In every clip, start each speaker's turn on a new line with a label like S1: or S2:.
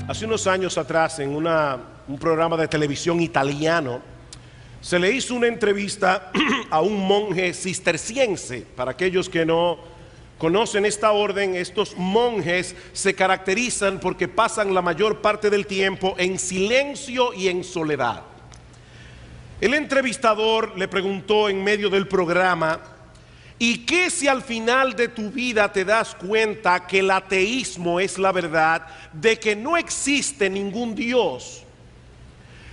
S1: Hace unos años atrás, en un programa de televisión italiano, se le hizo una entrevista a un monje cisterciense. Para aquellos que no conocen esta orden, estos monjes se caracterizan porque pasan la mayor parte del tiempo en silencio y en soledad. El entrevistador le preguntó en medio del programa: ¿y qué si al final de tu vida te das cuenta que el ateísmo es la verdad, de que no existe ningún Dios?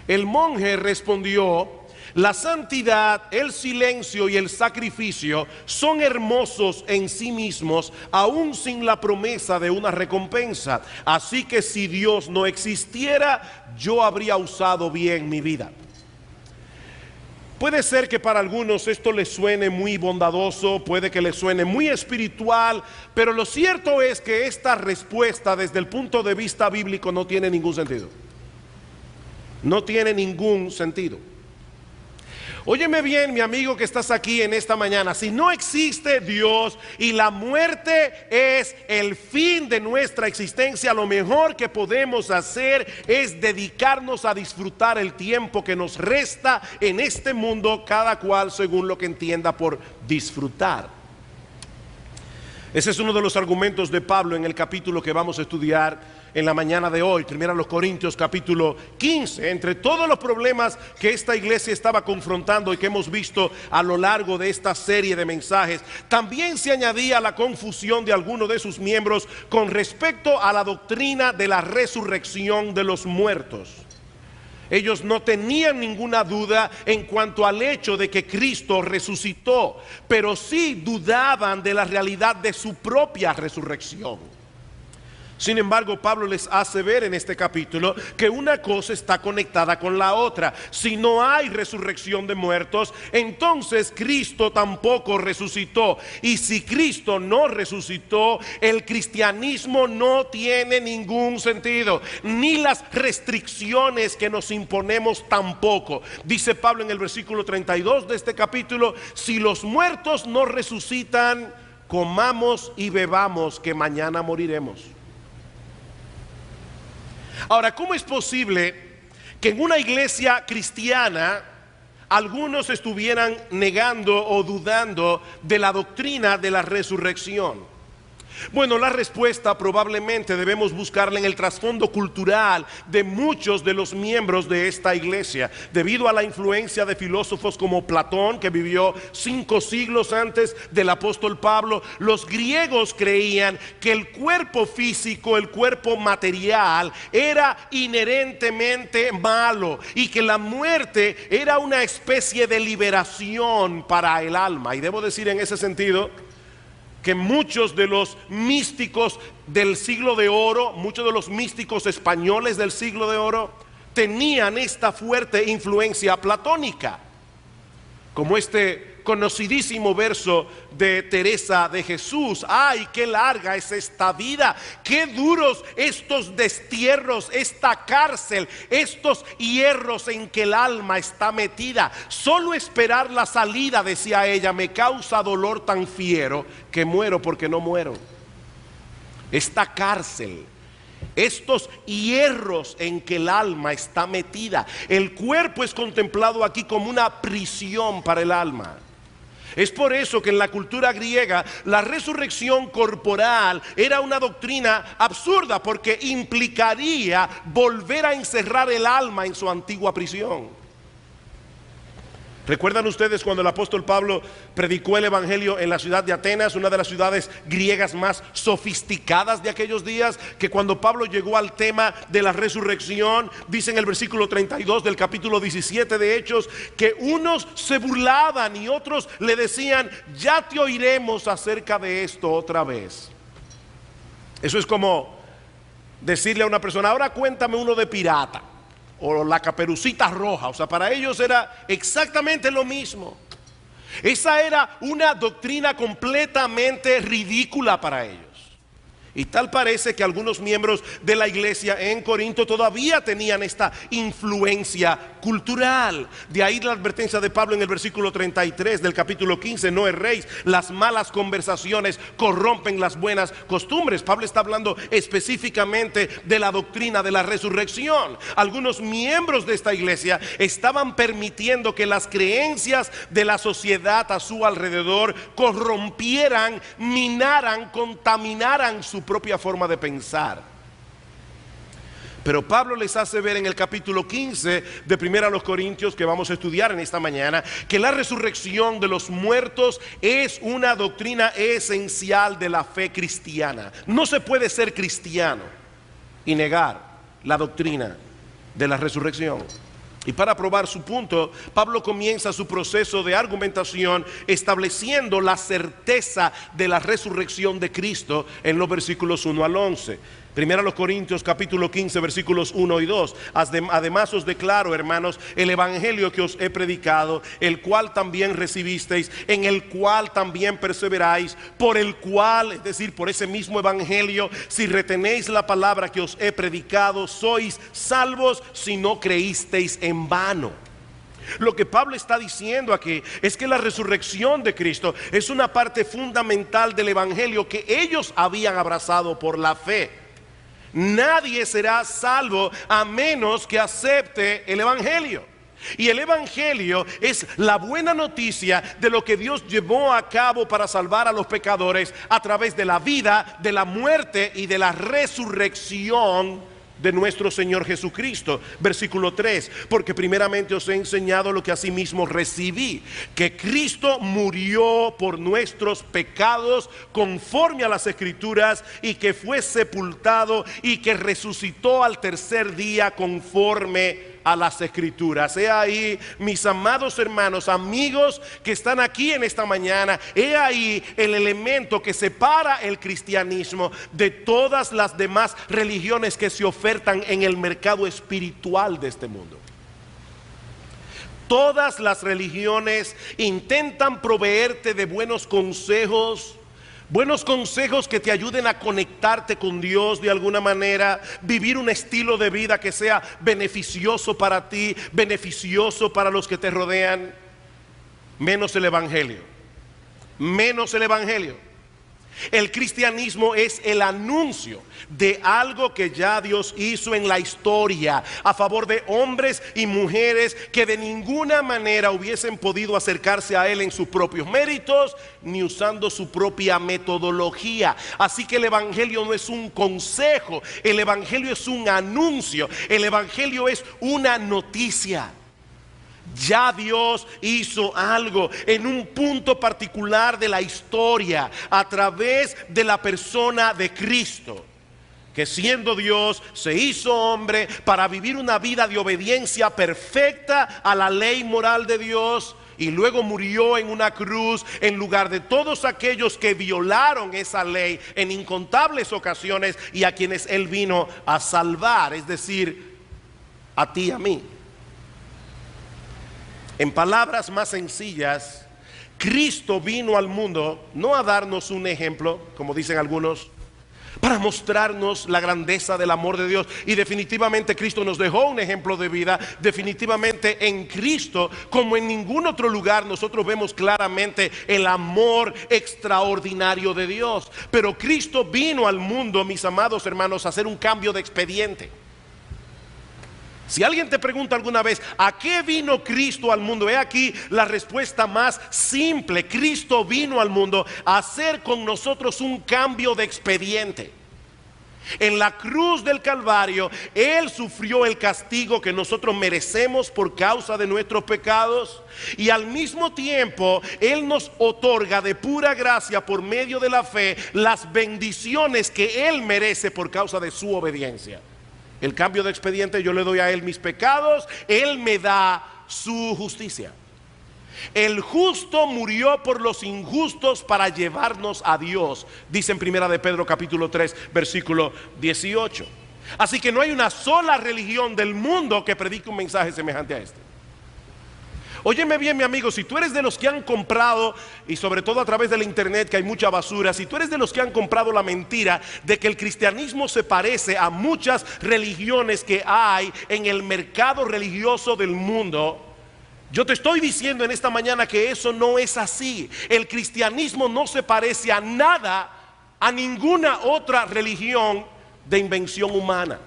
S1: El monje respondió: la santidad, el silencio y el sacrificio son hermosos en sí mismos, aún sin la promesa de una recompensa. Así que si Dios no existiera, yo habría usado bien mi vida. Puede ser que para algunos esto les suene muy bondadoso, puede que les suene muy espiritual, pero lo cierto es que esta respuesta desde el punto de vista bíblico no tiene ningún sentido. No tiene ningún sentido. Óyeme bien, mi amigo que estás aquí en esta mañana, si no existe Dios y la muerte es el fin de nuestra existencia, lo mejor que podemos hacer es dedicarnos a disfrutar el tiempo que nos resta en este mundo, cada cual según lo que entienda por disfrutar. Ese es uno de los argumentos de Pablo en el capítulo que vamos a estudiar en la mañana de hoy, 1 Corintios capítulo 15. Entre todos los problemas que esta iglesia estaba confrontando y que hemos visto a lo largo de esta serie de mensajes, también se añadía la confusión de algunos de sus miembros con respecto a la doctrina de la resurrección de los muertos. Ellos no tenían ninguna duda en cuanto al hecho de que Cristo resucitó, pero sí dudaban de la realidad de su propia resurrección. Sin embargo, Pablo les hace ver en este capítulo que una cosa está conectada con la otra. Si no hay resurrección de muertos, entonces Cristo tampoco resucitó. Y si Cristo no resucitó, el cristianismo no tiene ningún sentido, ni las restricciones que nos imponemos tampoco. Dice Pablo en el versículo 32 de este capítulo: si los muertos no resucitan, comamos y bebamos, que mañana moriremos. Ahora, ¿cómo es posible que en una iglesia cristiana algunos estuvieran negando o dudando de la doctrina de la resurrección? Bueno, la respuesta probablemente debemos buscarla en el trasfondo cultural de muchos de los miembros de esta iglesia. Debido a la influencia de filósofos como Platón, que vivió 5 siglos antes del apóstol Pablo, los griegos creían que el cuerpo físico, el cuerpo material, era inherentemente malo y que la muerte era una especie de liberación para el alma. Y debo decir en ese sentido que muchos de los místicos del siglo de oro, muchos de los místicos españoles del siglo de oro, tenían esta fuerte influencia platónica, como este conocidísimo verso de Teresa de Jesús: ay, qué larga es esta vida, qué duros estos destierros, esta cárcel, estos hierros en que el alma está metida. Solo esperar la salida, decía ella, me causa dolor tan fiero que muero porque no muero. Esta cárcel, estos hierros en que el alma está metida. El cuerpo es contemplado aquí como una prisión para el alma. Es por eso que en la cultura griega la resurrección corporal era una doctrina absurda, porque implicaría volver a encerrar el alma en su antigua prisión. ¿Recuerdan ustedes cuando el apóstol Pablo predicó el evangelio en la ciudad de Atenas, una de las ciudades griegas más sofisticadas de aquellos días? Que cuando Pablo llegó al tema de la resurrección, dice en el versículo 32 del capítulo 17 de Hechos, que unos se burlaban y otros le decían: ya te oiremos acerca de esto otra vez. Eso es como decirle a una persona: ahora cuéntame uno de pirata, o la Caperucita Roja. O sea, para ellos era exactamente lo mismo. Esa era una doctrina completamente ridícula para ellos. Y tal parece que algunos miembros de la iglesia en Corinto todavía tenían esta influencia cultural. De ahí la advertencia de Pablo en el versículo 33 del capítulo 15: no erréis, las malas conversaciones corrompen las buenas costumbres. Pablo está hablando específicamente de la doctrina de la resurrección. Algunos miembros de esta iglesia estaban permitiendo que las creencias de la sociedad a su alrededor corrompieran, minaran, contaminaran su propia forma de pensar. Pero Pablo les hace ver en el capítulo 15 de Primera a los Corintios, que vamos a estudiar en esta mañana, que la resurrección de los muertos es una doctrina esencial de la fe cristiana. No se puede ser cristiano y negar la doctrina de la resurrección. Y para probar su punto, Pablo comienza su proceso de argumentación estableciendo la certeza de la resurrección de Cristo en los versículos 1 al 11. Primera a los Corintios capítulo 15 versículos 1 y 2. Además os declaro, hermanos, el evangelio que os he predicado, el cual también recibisteis, en el cual también perseveráis, por el cual, es decir, por ese mismo evangelio, si retenéis la palabra que os he predicado, sois salvos si no creísteis en vano. Lo que Pablo está diciendo aquí es que la resurrección de Cristo es una parte fundamental del evangelio que ellos habían abrazado por la fe. Nadie será salvo a menos que acepte el evangelio. Y el evangelio es la buena noticia de lo que Dios llevó a cabo para salvar a los pecadores a través de la vida, de la muerte y de la resurrección de nuestro Señor Jesucristo. Versículo 3: porque primeramente os he enseñado lo que asimismo recibí, que Cristo murió por nuestros pecados conforme a las Escrituras, y que fue sepultado y que resucitó al tercer día conforme a las Escrituras. He ahí, mis amados hermanos, amigos que están aquí en esta mañana, he ahí el elemento que separa el cristianismo de todas las demás religiones que se ofertan en el mercado espiritual de este mundo. Todas las religiones intentan proveerte de buenos consejos que te ayuden a conectarte con Dios de alguna manera, vivir un estilo de vida que sea beneficioso para ti, beneficioso para los que te rodean, menos el evangelio. Menos el evangelio. El cristianismo es el anuncio de algo que ya Dios hizo en la historia a favor de hombres y mujeres que de ninguna manera hubiesen podido acercarse a Él en sus propios méritos ni usando su propia metodología. Así que el evangelio no es un consejo, el evangelio es un anuncio, el evangelio es una noticia. Ya Dios hizo algo en un punto particular de la historia a través de la persona de Cristo, que siendo Dios se hizo hombre para vivir una vida de obediencia perfecta a la ley moral de Dios, y luego murió en una cruz en lugar de todos aquellos que violaron esa ley en incontables ocasiones y a quienes Él vino a salvar, es decir, a ti y a mí. En palabras más sencillas, Cristo vino al mundo no a darnos un ejemplo, como dicen algunos, para mostrarnos la grandeza del amor de Dios. Y definitivamente Cristo nos dejó un ejemplo de vida. Definitivamente en Cristo, como en ningún otro lugar, nosotros vemos claramente el amor extraordinario de Dios. Pero Cristo vino al mundo, mis amados hermanos, a hacer un cambio de expediente. Si alguien te pregunta alguna vez, ¿a qué vino Cristo al mundo? He aquí la respuesta más simple. Cristo vino al mundo a hacer con nosotros un cambio de expediente. En la cruz del Calvario, Él sufrió el castigo que nosotros merecemos por causa de nuestros pecados, y al mismo tiempo Él nos otorga de pura gracia por medio de la fe las bendiciones que Él merece por causa de su obediencia. El cambio de expediente: yo le doy a Él mis pecados, Él me da su justicia. El justo murió por los injustos para llevarnos a Dios, dice en Primera de Pedro capítulo 3 versículo 18. Así que no hay una sola religión del mundo que predique un mensaje semejante a este. Óyeme bien, mi amigo, si tú eres de los que han comprado, y sobre todo a través de la internet que hay mucha basura, si tú eres de los que han comprado la mentira de que el cristianismo se parece a muchas religiones que hay en el mercado religioso del mundo, yo te estoy diciendo en esta mañana que eso no es así. El cristianismo no se parece a nada, a ninguna otra religión de invención humana.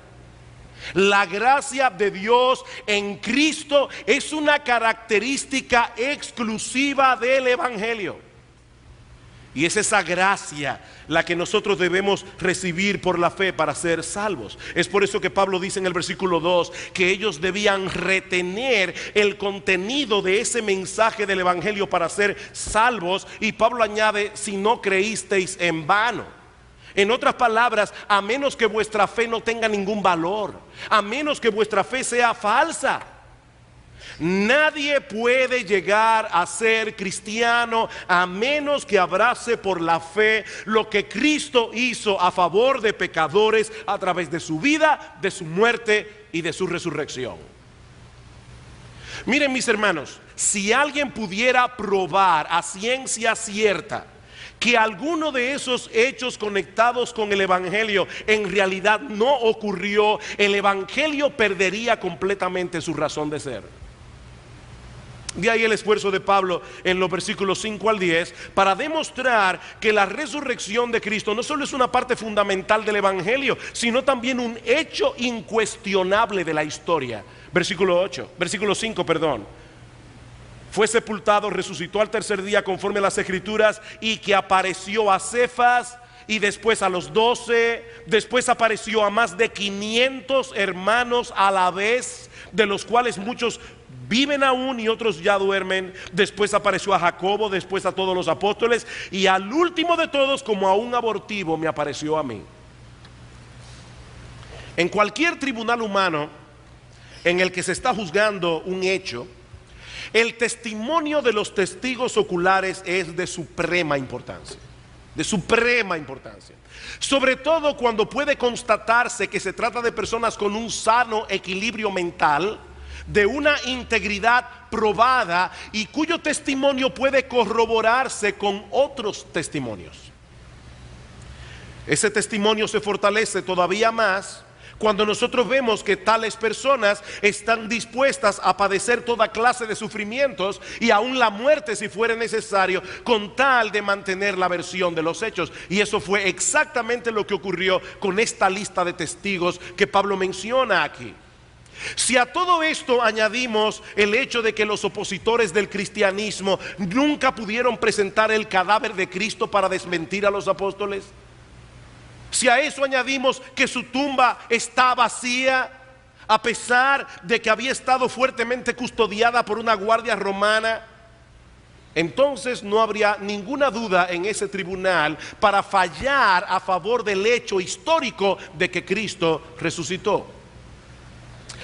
S1: La gracia de Dios en Cristo es una característica exclusiva del Evangelio. Y es esa gracia la que nosotros debemos recibir por la fe para ser salvos. Es por eso que Pablo dice en el versículo 2 que ellos debían retener el contenido de ese mensaje del Evangelio para ser salvos. Y Pablo añade, si no creísteis en vano. En otras palabras, a menos que vuestra fe no tenga ningún valor, a menos que vuestra fe sea falsa, nadie puede llegar a ser cristiano a menos que abrace por la fe lo que Cristo hizo a favor de pecadores a través de su vida, de su muerte y de su resurrección. Miren, mis hermanos, si alguien pudiera probar a ciencia cierta que alguno de esos hechos conectados con el Evangelio en realidad no ocurrió, el Evangelio perdería completamente su razón de ser. De ahí el esfuerzo de Pablo en los versículos 5 al 10 para demostrar que la resurrección de Cristo no solo es una parte fundamental del Evangelio, sino también un hecho incuestionable de la historia. Versículo 5, perdón. Fue sepultado, resucitó al tercer día conforme a las Escrituras, y que apareció a Cefas y después a los 12, después apareció a más de 500 hermanos a la vez, de los cuales muchos viven aún y otros ya duermen. Después apareció a Jacobo, después a todos los apóstoles, y al último de todos, como a un abortivo, me apareció a mí. En cualquier tribunal humano en el que se está juzgando un hecho, el testimonio de los testigos oculares es de suprema importancia. De suprema importancia. Sobre todo cuando puede constatarse que se trata de personas con un sano equilibrio mental, de una integridad probada y cuyo testimonio puede corroborarse con otros testimonios. Ese testimonio se fortalece todavía más cuando nosotros vemos que tales personas están dispuestas a padecer toda clase de sufrimientos y aún la muerte si fuera necesario, con tal de mantener la versión de los hechos. Y eso fue exactamente lo que ocurrió con esta lista de testigos que Pablo menciona aquí. Si a todo esto añadimos el hecho de que los opositores del cristianismo nunca pudieron presentar el cadáver de Cristo para desmentir a los apóstoles, si a eso añadimos que su tumba está vacía, a pesar de que había estado fuertemente custodiada por una guardia romana, entonces no habría ninguna duda en ese tribunal para fallar a favor del hecho histórico de que Cristo resucitó.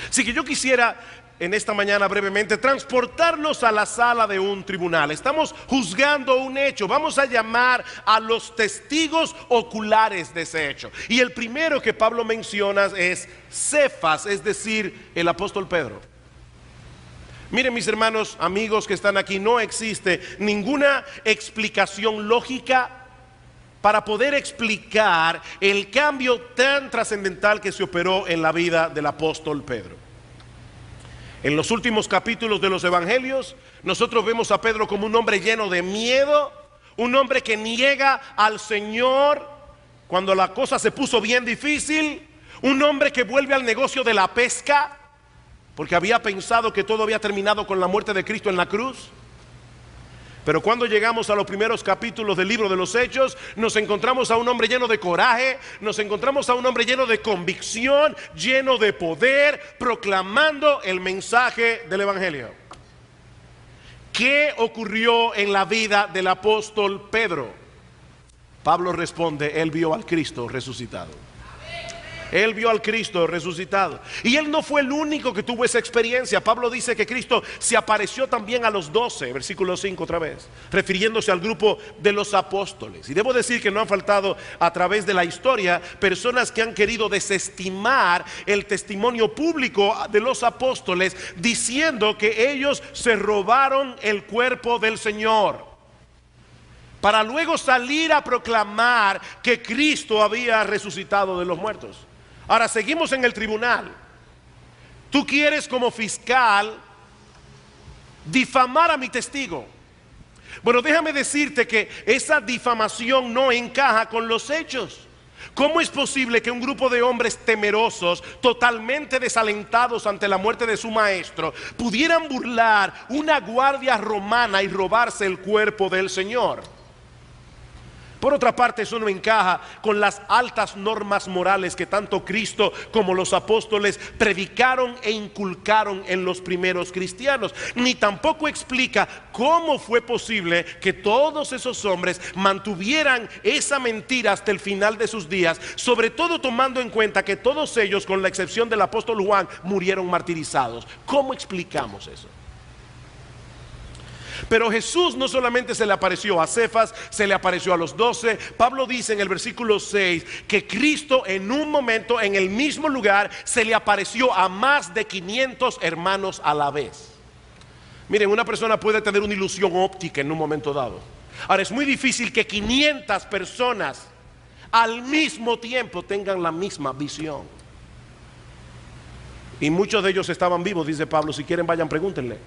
S1: Así que yo quisiera en esta mañana brevemente transportarnos a la sala de un tribunal. Estamos juzgando un hecho. Vamos a llamar a los testigos oculares de ese hecho. Y el primero que Pablo menciona es Cefas, es decir, el apóstol Pedro. Miren, mis hermanos, amigos que están aquí, no existe ninguna explicación lógica para poder explicar el cambio tan trascendental que se operó en la vida del apóstol Pedro. En los últimos capítulos de los evangelios, nosotros vemos a Pedro como un hombre lleno de miedo, un hombre que niega al Señor cuando la cosa se puso bien difícil, un hombre que vuelve al negocio de la pesca, porque había pensado que todo había terminado con la muerte de Cristo en la cruz. Pero cuando llegamos a los primeros capítulos del libro de los Hechos, nos encontramos a un hombre lleno de coraje, nos encontramos a un hombre lleno de convicción, lleno de poder, proclamando el mensaje del Evangelio. ¿Qué ocurrió en la vida del apóstol Pedro? Pablo responde, él vio al Cristo resucitado. Él vio al Cristo resucitado. Y él no fue el único que tuvo esa experiencia. Pablo dice que Cristo se apareció también a los 12, versículo 5 otra vez, refiriéndose al grupo de los apóstoles. Y debo decir que no han faltado a través de la historia personas que han querido desestimar el testimonio público de los apóstoles, diciendo que ellos se robaron el cuerpo del Señor, para luego salir a proclamar que Cristo había resucitado de los muertos. Ahora seguimos en el tribunal. Tú quieres como fiscal difamar a mi testigo. Bueno, déjame decirte que esa difamación no encaja con los hechos. ¿Cómo es posible que un grupo de hombres temerosos, totalmente desalentados ante la muerte de su maestro, pudieran burlar una guardia romana y robarse el cuerpo del Señor? Por otra parte, eso no encaja con las altas normas morales que tanto Cristo como los apóstoles predicaron e inculcaron en los primeros cristianos. Ni tampoco explica cómo fue posible que todos esos hombres mantuvieran esa mentira hasta el final de sus días, sobre todo tomando en cuenta que todos ellos, con la excepción del apóstol Juan, murieron martirizados. ¿Cómo explicamos eso? Pero Jesús no solamente se le apareció a Cefas, se le apareció a los 12. Pablo dice en el versículo 6 que Cristo en un momento, en el mismo lugar, se le apareció a más de 500 hermanos a la vez. Miren, una persona puede tener una ilusión óptica en un momento dado. Ahora, es muy difícil que 500 personas al mismo tiempo tengan la misma visión. Y muchos de ellos estaban vivos, dice Pablo. Si quieren, vayan, pregúntenle.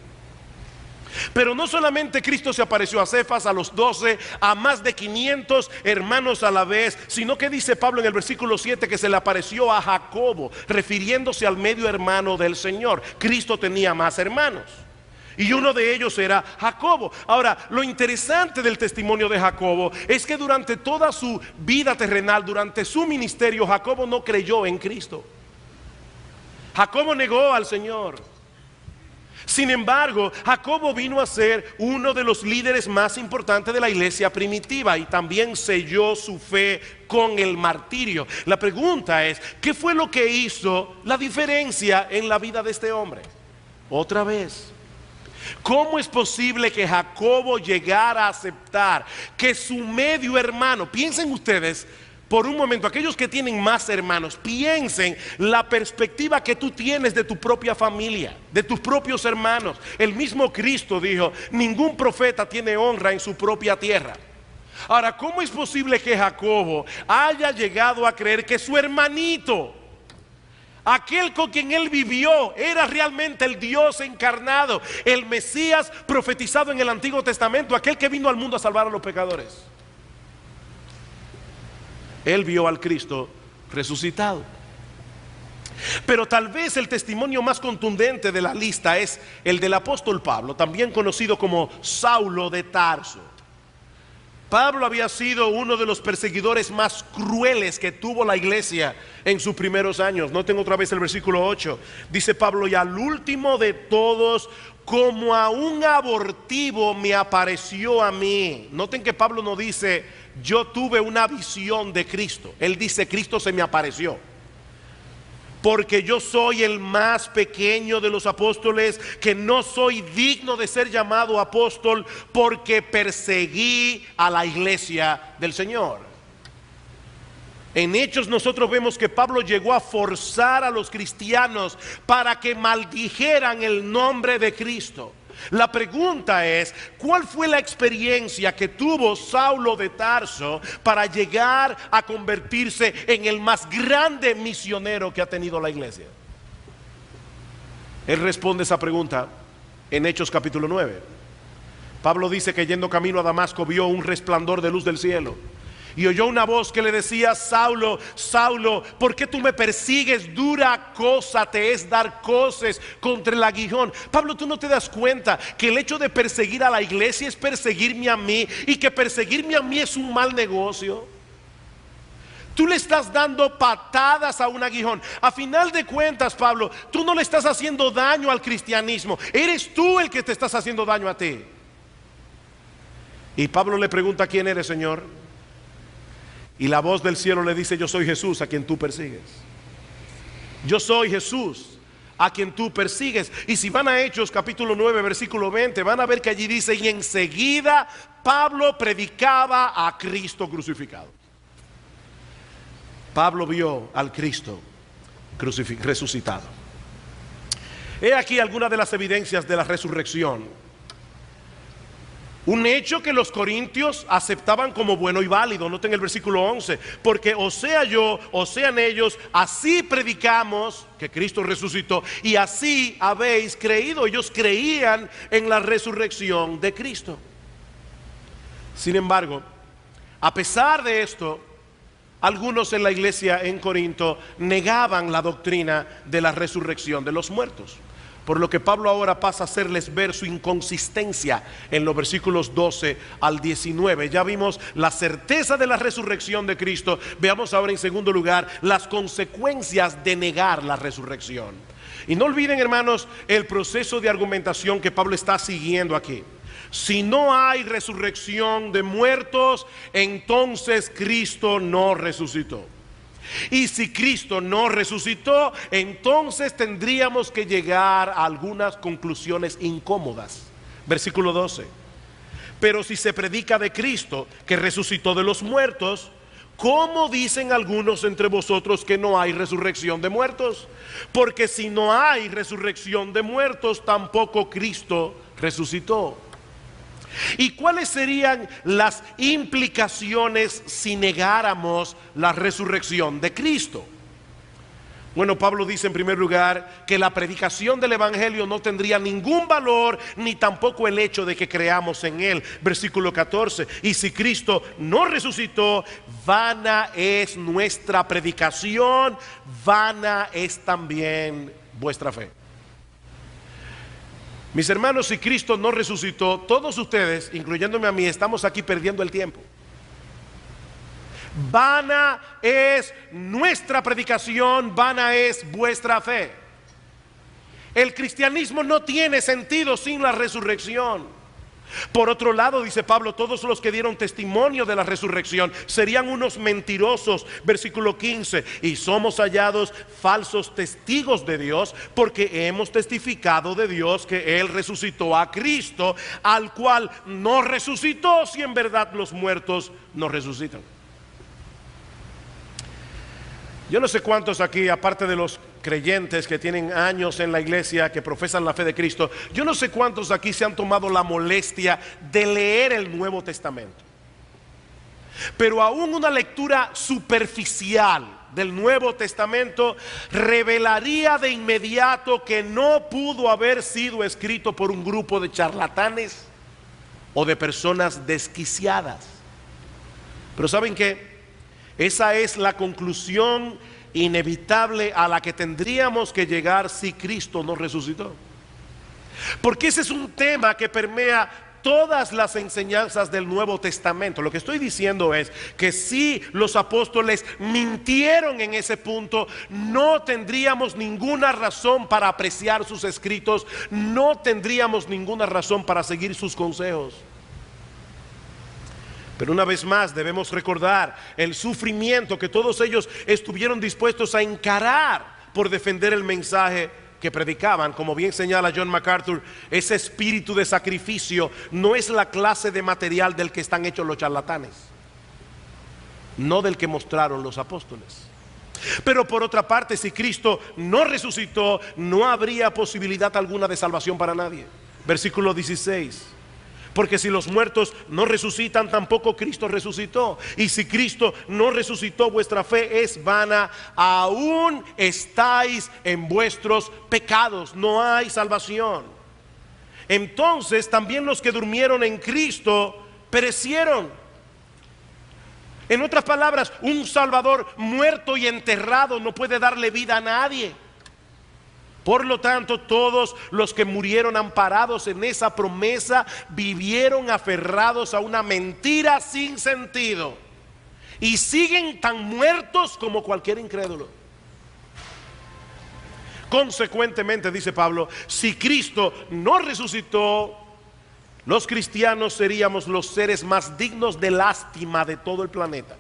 S1: Pero no solamente Cristo se apareció a Cefas, a los 12, a más de 500 hermanos a la vez, sino que dice Pablo en el versículo 7 que se le apareció a Jacobo, refiriéndose al medio hermano del Señor. Cristo tenía más hermanos y uno de ellos era Jacobo. Ahora, lo interesante del testimonio de Jacobo es que durante toda su vida terrenal, durante su ministerio, Jacobo no creyó en Cristo. Jacobo negó al Señor. Sin embargo, Jacobo vino a ser uno de los líderes más importantes de la iglesia primitiva y también selló su fe con el martirio. La pregunta es, ¿qué fue lo que hizo la diferencia en la vida de este hombre? Otra vez, ¿cómo es posible que Jacobo llegara a aceptar que su medio hermano, piensen ustedes, por un momento, aquellos que tienen más hermanos, piensen la perspectiva que tú tienes de tu propia familia, de tus propios hermanos. El mismo Cristo dijo, ningún profeta tiene honra en su propia tierra. Ahora, ¿cómo es posible que Jacobo haya llegado a creer que su hermanito, aquel con quien él vivió, era realmente el Dios encarnado, el Mesías profetizado en el Antiguo Testamento, aquel que vino al mundo a salvar a los pecadores? Él vio al Cristo resucitado. Pero tal vez el testimonio más contundente de la lista es el del apóstol Pablo, también conocido como Saulo de Tarso. Pablo había sido uno de los perseguidores más crueles que tuvo la iglesia en sus primeros años. Noten otra vez el versículo 8. Dice Pablo, y al último de todos, como a un abortivo me apareció a mí. Noten que Pablo no dice, yo tuve una visión de Cristo. Él dice, Cristo se me apareció. Porque yo soy el más pequeño de los apóstoles, que no soy digno de ser llamado apóstol, porque perseguí a la iglesia del Señor. En Hechos nosotros vemos que Pablo llegó a forzar a los cristianos para que maldijeran el nombre de Cristo. La pregunta es, ¿cuál fue la experiencia que tuvo Saulo de Tarso para llegar a convertirse en el más grande misionero que ha tenido la iglesia? Él responde esa pregunta en Hechos capítulo 9. Pablo dice que yendo camino a Damasco vio un resplandor de luz del cielo y oyó una voz que le decía, Saulo, Saulo, ¿por qué tú me persigues? Dura cosa te es dar coces contra el aguijón. Pablo, tú no te das cuenta que el hecho de perseguir a la iglesia es perseguirme a mí, y que perseguirme a mí es un mal negocio. Tú le estás dando patadas a un aguijón. A final de cuentas, Pablo, tú no le estás haciendo daño al cristianismo, eres tú el que te estás haciendo daño a ti. Y Pablo le pregunta, ¿quién eres, Señor? Y la voz del cielo le dice, yo soy Jesús a quien tú persigues. Yo soy Jesús, a quien tú persigues. Y si van a Hechos capítulo 9 versículo 20, van a ver que allí dice: y enseguida Pablo predicaba a Cristo crucificado. Pablo vio al Cristo resucitado. He aquí algunas de las evidencias de la resurrección. Un hecho que los corintios aceptaban como bueno y válido. Noten el versículo 11. Porque o sea yo, o sean ellos, así predicamos que Cristo resucitó y así habéis creído. Ellos creían en la resurrección de Cristo. Sin embargo, a pesar de esto, algunos en la iglesia en Corinto negaban la doctrina de la resurrección de los muertos. Por lo que Pablo ahora pasa a hacerles ver su inconsistencia en los versículos 12 al 19. Ya vimos la certeza de la resurrección de Cristo. Veamos ahora en segundo lugar las consecuencias de negar la resurrección. Y no olviden, hermanos, el proceso de argumentación que Pablo está siguiendo aquí. Si no hay resurrección de muertos, entonces Cristo no resucitó. Y si Cristo no resucitó, entonces tendríamos que llegar a algunas conclusiones incómodas. Versículo 12. Pero si se predica de Cristo que resucitó de los muertos, ¿cómo dicen algunos entre vosotros que no hay resurrección de muertos? Porque si no hay resurrección de muertos, tampoco Cristo resucitó. ¿Y cuáles serían las implicaciones si negáramos la resurrección de Cristo? Bueno, Pablo dice en primer lugar que la predicación del evangelio no tendría ningún valor, ni tampoco el hecho de que creamos en él. Versículo 14. Y si Cristo no resucitó, vana es nuestra predicación, vana es también vuestra fe. Mis hermanos, si Cristo no resucitó, todos ustedes, incluyéndome a mí, estamos aquí perdiendo el tiempo. Vana es nuestra predicación, vana es vuestra fe. El cristianismo no tiene sentido sin la resurrección. Por otro lado, dice Pablo, todos los que dieron testimonio de la resurrección serían unos mentirosos. Versículo 15. Y somos hallados falsos testigos de Dios, porque hemos testificado de Dios que Él resucitó a Cristo, al cual no resucitó, si en verdad los muertos no resucitan. Yo no sé cuántos aquí, aparte de los creyentes que tienen años en la iglesia, que profesan la fe de Cristo, yo no sé cuántos aquí se han tomado la molestia de leer el Nuevo Testamento. Pero aún una lectura superficial del Nuevo Testamento revelaría de inmediato que no pudo haber sido escrito por un grupo de charlatanes o de personas desquiciadas. Pero ¿saben qué? Esa es la conclusión inevitable a la que tendríamos que llegar si Cristo no resucitó. Porque ese es un tema que permea todas las enseñanzas del Nuevo Testamento. Lo que estoy diciendo es que si los apóstoles mintieron en ese punto, no tendríamos ninguna razón para apreciar sus escritos, no tendríamos ninguna razón para seguir sus consejos. Pero una vez más debemos recordar el sufrimiento que todos ellos estuvieron dispuestos a encarar por defender el mensaje que predicaban. Como bien señala John MacArthur, ese espíritu de sacrificio no es la clase de material del que están hechos los charlatanes, no del que mostraron los apóstoles. Pero por otra parte, si Cristo no resucitó, no habría posibilidad alguna de salvación para nadie. Versículo 16. Porque si los muertos no resucitan, tampoco Cristo resucitó. Y si Cristo no resucitó, vuestra fe es vana. Aún estáis en vuestros pecados. No hay salvación. Entonces también los que durmieron en Cristo perecieron. En otras palabras, un Salvador muerto y enterrado no puede darle vida a nadie. Por lo tanto, todos los que murieron amparados en esa promesa vivieron aferrados a una mentira sin sentido y siguen tan muertos como cualquier incrédulo. Consecuentemente, dice Pablo, si Cristo no resucitó, los cristianos seríamos los seres más dignos de lástima de todo el planeta.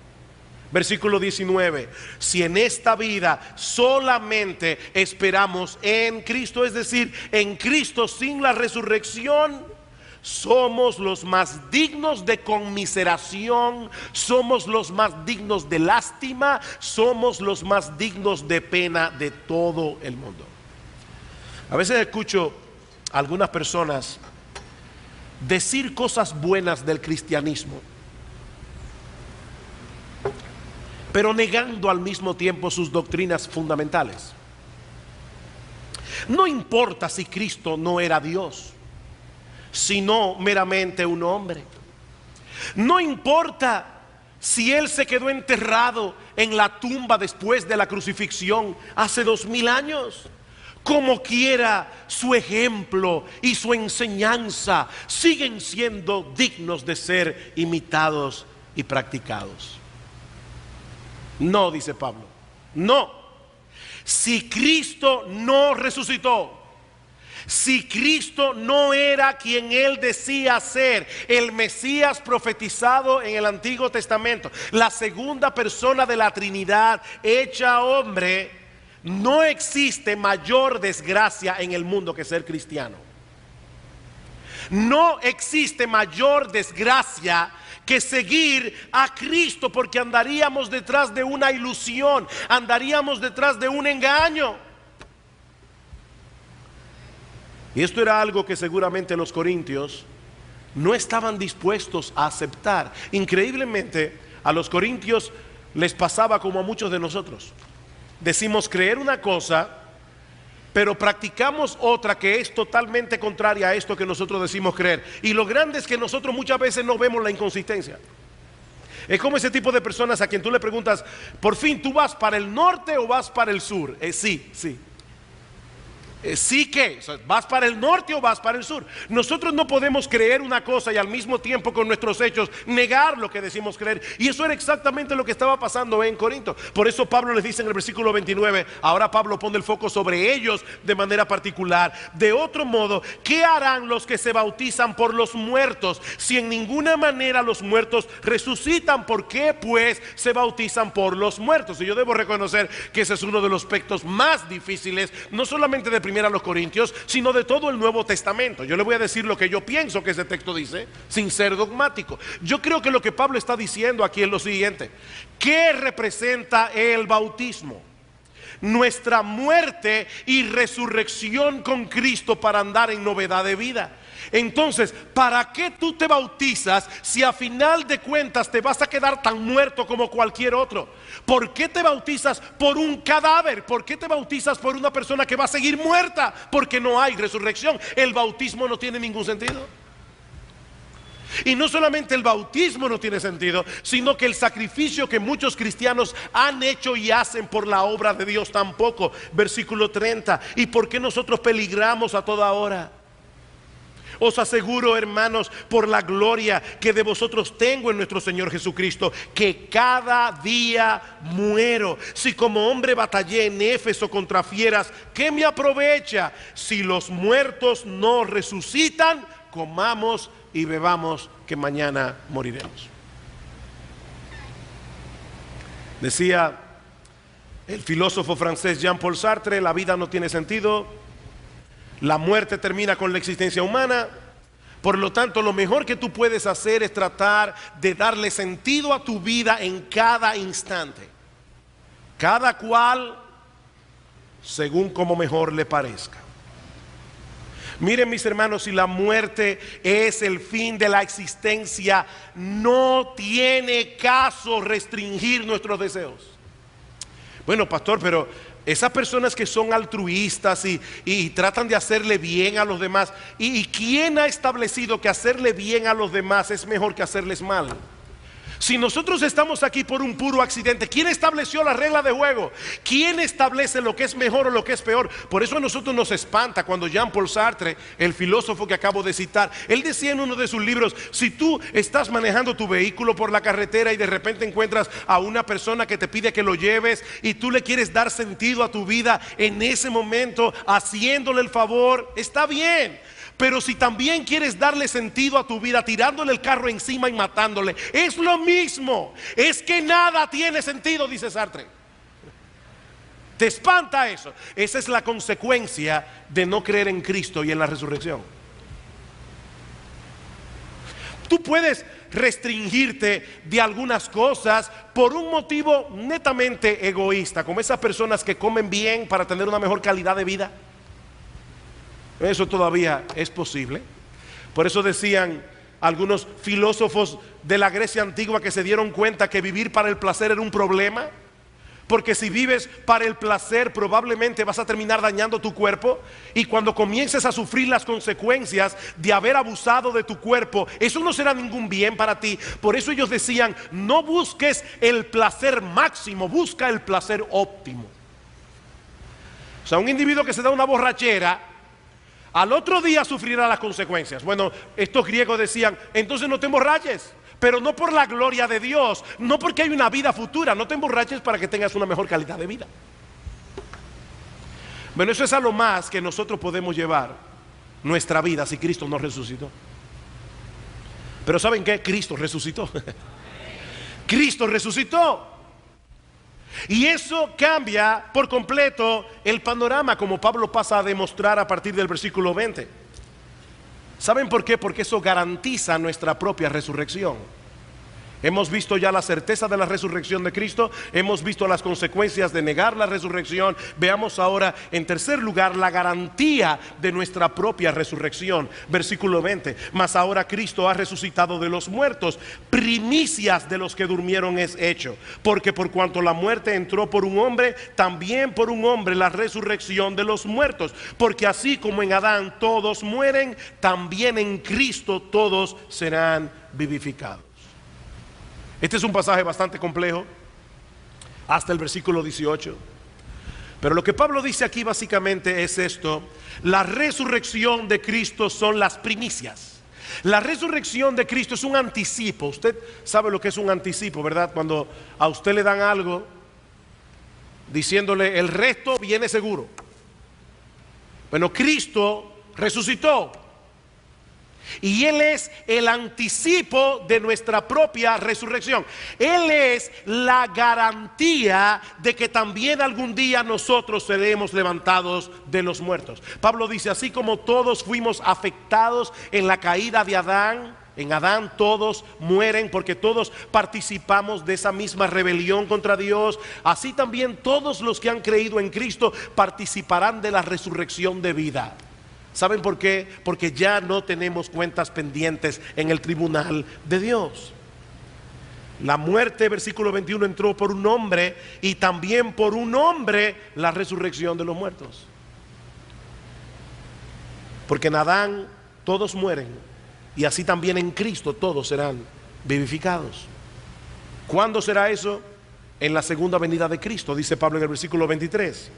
S1: Versículo 19, si en esta vida solamente esperamos en Cristo, es decir, en Cristo sin la resurrección, somos los más dignos de conmiseración, somos los más dignos de lástima, somos los más dignos de pena de todo el mundo. A veces escucho a algunas personas decir cosas buenas del cristianismo, pero negando al mismo tiempo sus doctrinas fundamentales. No importa si Cristo no era Dios, sino meramente un hombre. No importa si Él se quedó enterrado en la tumba después de la crucifixión hace 2000 años. Como quiera, su ejemplo y su enseñanza siguen siendo dignos de ser imitados y practicados. No, dice Pablo, no. Si Cristo no resucitó, si Cristo no era quien Él decía ser, el Mesías profetizado en el Antiguo Testamento, la segunda persona de la Trinidad hecha hombre, no existe mayor desgracia en el mundo que ser cristiano. No existe mayor desgracia que seguir a Cristo, porque andaríamos detrás de una ilusión, andaríamos detrás de un engaño. Y esto era algo que seguramente los corintios no estaban dispuestos a aceptar. Increíblemente, a los corintios les pasaba como a muchos de nosotros. Decimos creer una cosa, pero practicamos otra que es totalmente contraria a esto que nosotros decimos creer. Y lo grande es que nosotros muchas veces no vemos la inconsistencia. Es como ese tipo de personas a quien tú le preguntas, por fin, ¿tú vas para el norte o vas para el sur? Sí. Sí que, o sea, ¿vas para el norte o vas para el sur? Nosotros no podemos creer una cosa y al mismo tiempo con nuestros hechos negar lo que decimos creer. Y eso era exactamente lo que estaba pasando en Corinto. Por eso Pablo les dice en el versículo 29, ahora Pablo pone el foco sobre ellos de manera particular. De otro modo, ¿qué harán los que se bautizan por los muertos? Si en ninguna manera los muertos resucitan, ¿por qué pues se bautizan por los muertos? Y yo debo reconocer que ese es uno de los aspectos más difíciles, no solamente de primera a los Corintios, sino de todo el Nuevo Testamento. Yo le voy a decir lo que yo pienso que ese texto dice, sin ser dogmático. Yo creo que lo que Pablo está diciendo aquí es lo siguiente: ¿qué representa el bautismo? Nuestra muerte y resurrección con Cristo para andar en novedad de vida. Entonces, ¿para qué tú te bautizas si a final de cuentas te vas a quedar tan muerto como cualquier otro? ¿Por qué te bautizas por un cadáver? ¿Por qué te bautizas por una persona que va a seguir muerta? Porque no hay resurrección. El bautismo no tiene ningún sentido. Y no solamente el bautismo no tiene sentido, sino que el sacrificio que muchos cristianos han hecho y hacen por la obra de Dios tampoco. Versículo 30. ¿Y por qué nosotros peligramos a toda hora? Os aseguro, hermanos, por la gloria que de vosotros tengo en nuestro Señor Jesucristo, que cada día muero. Si como hombre batallé en Éfeso contra fieras, ¿qué me aprovecha? Si los muertos no resucitan, comamos y bebamos, que mañana moriremos. Decía el filósofo francés Jean-Paul Sartre, la vida no tiene sentido. La muerte termina con la existencia humana. Por lo tanto, lo mejor que tú puedes hacer es tratar de darle sentido a tu vida en cada instante. Cada cual según como mejor le parezca. Miren, mis hermanos, si la muerte es el fin de la existencia, no tiene caso restringir nuestros deseos. Bueno, pastor, pero esas personas que son altruistas y tratan de hacerle bien a los demás, ¿y quién ha establecido que hacerle bien a los demás es mejor que hacerles mal? Si nosotros estamos aquí por un puro accidente, ¿quién estableció la regla de juego? ¿Quién establece lo que es mejor o lo que es peor? Por eso a nosotros nos espanta cuando Jean-Paul Sartre, el filósofo que acabo de citar, él decía en uno de sus libros: si tú estás manejando tu vehículo por la carretera y de repente encuentras a una persona que te pide que lo lleves y tú le quieres dar sentido a tu vida en ese momento, haciéndole el favor, está bien. Pero si también quieres darle sentido a tu vida tirándole el carro encima y matándole, es lo mismo. Es que nada tiene sentido, dice Sartre. ¿Te espanta eso? Esa es la consecuencia de no creer en Cristo y en la resurrección. Tú puedes restringirte de algunas cosas por un motivo netamente egoísta, como esas personas que comen bien para tener una mejor calidad de vida. Eso todavía es posible. Por eso decían algunos filósofos de la Grecia antigua que se dieron cuenta que vivir para el placer era un problema, porque si vives para el placer probablemente vas a terminar dañando tu cuerpo, y cuando comiences a sufrir las consecuencias de haber abusado de tu cuerpo, eso no será ningún bien para ti. Por eso ellos decían: no busques el placer máximo, busca el placer óptimo. O sea, un individuo que se da una borrachera, al otro día sufrirá las consecuencias. Bueno, estos griegos decían: entonces no te emborraches, pero no por la gloria de Dios, no porque hay una vida futura. No te emborraches para que tengas una mejor calidad de vida. Bueno, eso es a lo más que nosotros podemos llevar nuestra vida si Cristo no resucitó. Pero ¿saben qué? Cristo resucitó. Cristo resucitó. Y eso cambia por completo el panorama, como Pablo pasa a demostrar a partir del versículo 20. ¿Saben por qué? Porque eso garantiza nuestra propia resurrección. Hemos visto ya la certeza de la resurrección de Cristo, hemos visto las consecuencias de negar la resurrección. Veamos ahora, en tercer lugar, la garantía de nuestra propia resurrección. Versículo 20: mas ahora Cristo ha resucitado de los muertos, primicias de los que durmieron es hecho. Porque por cuanto la muerte entró por un hombre, también por un hombre la resurrección de los muertos. Porque así como en Adán todos mueren, también en Cristo todos serán vivificados. Este es un pasaje bastante complejo, hasta el versículo 18. Pero lo que Pablo dice aquí básicamente es esto: la resurrección de Cristo son las primicias. La resurrección de Cristo es un anticipo. Usted sabe lo que es un anticipo, ¿verdad? Cuando a usted le dan algo diciéndole: el resto viene seguro. Bueno, Cristo resucitó, y Él es el anticipo de nuestra propia resurrección. Él es la garantía de que también algún día nosotros seremos levantados de los muertos. Pablo dice: así como todos fuimos afectados en la caída de Adán, en Adán todos mueren porque todos participamos de esa misma rebelión contra Dios, así también todos los que han creído en Cristo participarán de la resurrección de vida. ¿Saben por qué? Porque ya no tenemos cuentas pendientes en el tribunal de Dios. La muerte, versículo 21, entró por un hombre, y también por un hombre la resurrección de los muertos. Porque en Adán todos mueren, y así también en Cristo todos serán vivificados. ¿Cuándo será eso? En la segunda venida de Cristo, dice Pablo en el versículo 23.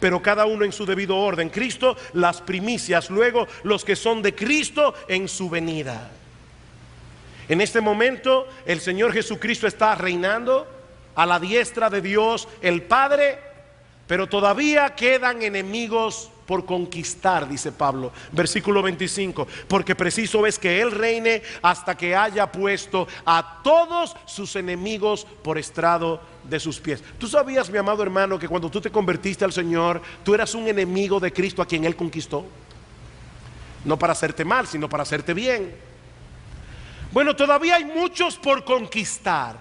S1: Pero cada uno en su debido orden: Cristo las primicias, luego los que son de Cristo en su venida. En este momento el Señor Jesucristo está reinando a la diestra de Dios el Padre, pero todavía quedan enemigos por conquistar, dice Pablo, versículo 25. Porque preciso es que Él reine hasta que haya puesto a todos sus enemigos por estrado de sus pies. ¿Tú sabías, mi amado hermano, que cuando tú te convertiste al Señor, tú eras un enemigo de Cristo a quien Él conquistó? No para hacerte mal, sino para hacerte bien. Bueno, todavía hay muchos por conquistar.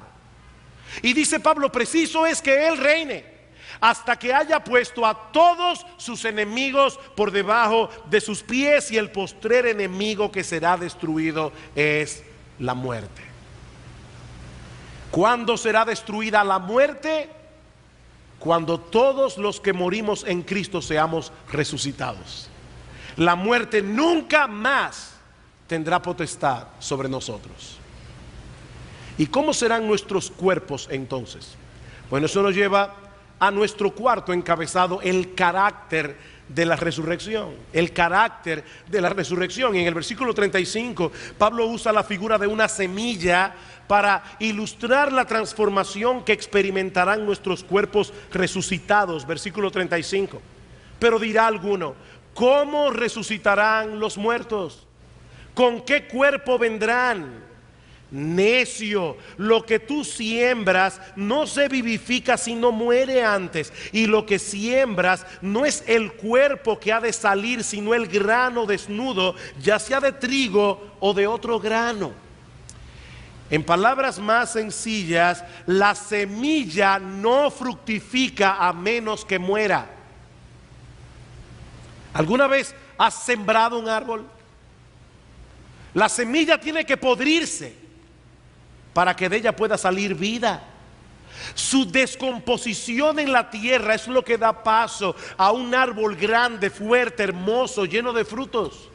S1: Y dice Pablo: preciso es que Él reine hasta que haya puesto a todos sus enemigos por debajo de sus pies, y el postrer enemigo que será destruido es la muerte. ¿Cuándo será destruida la muerte? Cuando todos los que morimos en Cristo seamos resucitados. La muerte nunca más tendrá potestad sobre nosotros. ¿Y cómo serán nuestros cuerpos entonces? Bueno, eso nos lleva a nuestro cuarto encabezado: el carácter de la resurrección. El carácter de la resurrección. Y en el versículo 35 Pablo usa la figura de una semilla para ilustrar la transformación que experimentarán nuestros cuerpos resucitados. Versículo 35. Pero dirá alguno: ¿cómo resucitarán los muertos? ¿Con qué cuerpo vendrán? Necio, lo que tú siembras no se vivifica sino muere antes, y lo que siembras no es el cuerpo que ha de salir, sino el grano desnudo, ya sea de trigo o de otro grano. En palabras más sencillas, la semilla no fructifica a menos que muera. ¿Alguna vez has sembrado un árbol? La semilla tiene que podrirse para que de ella pueda salir vida. Su descomposición en la tierra es lo que da paso a un árbol grande, fuerte, hermoso, lleno de frutos.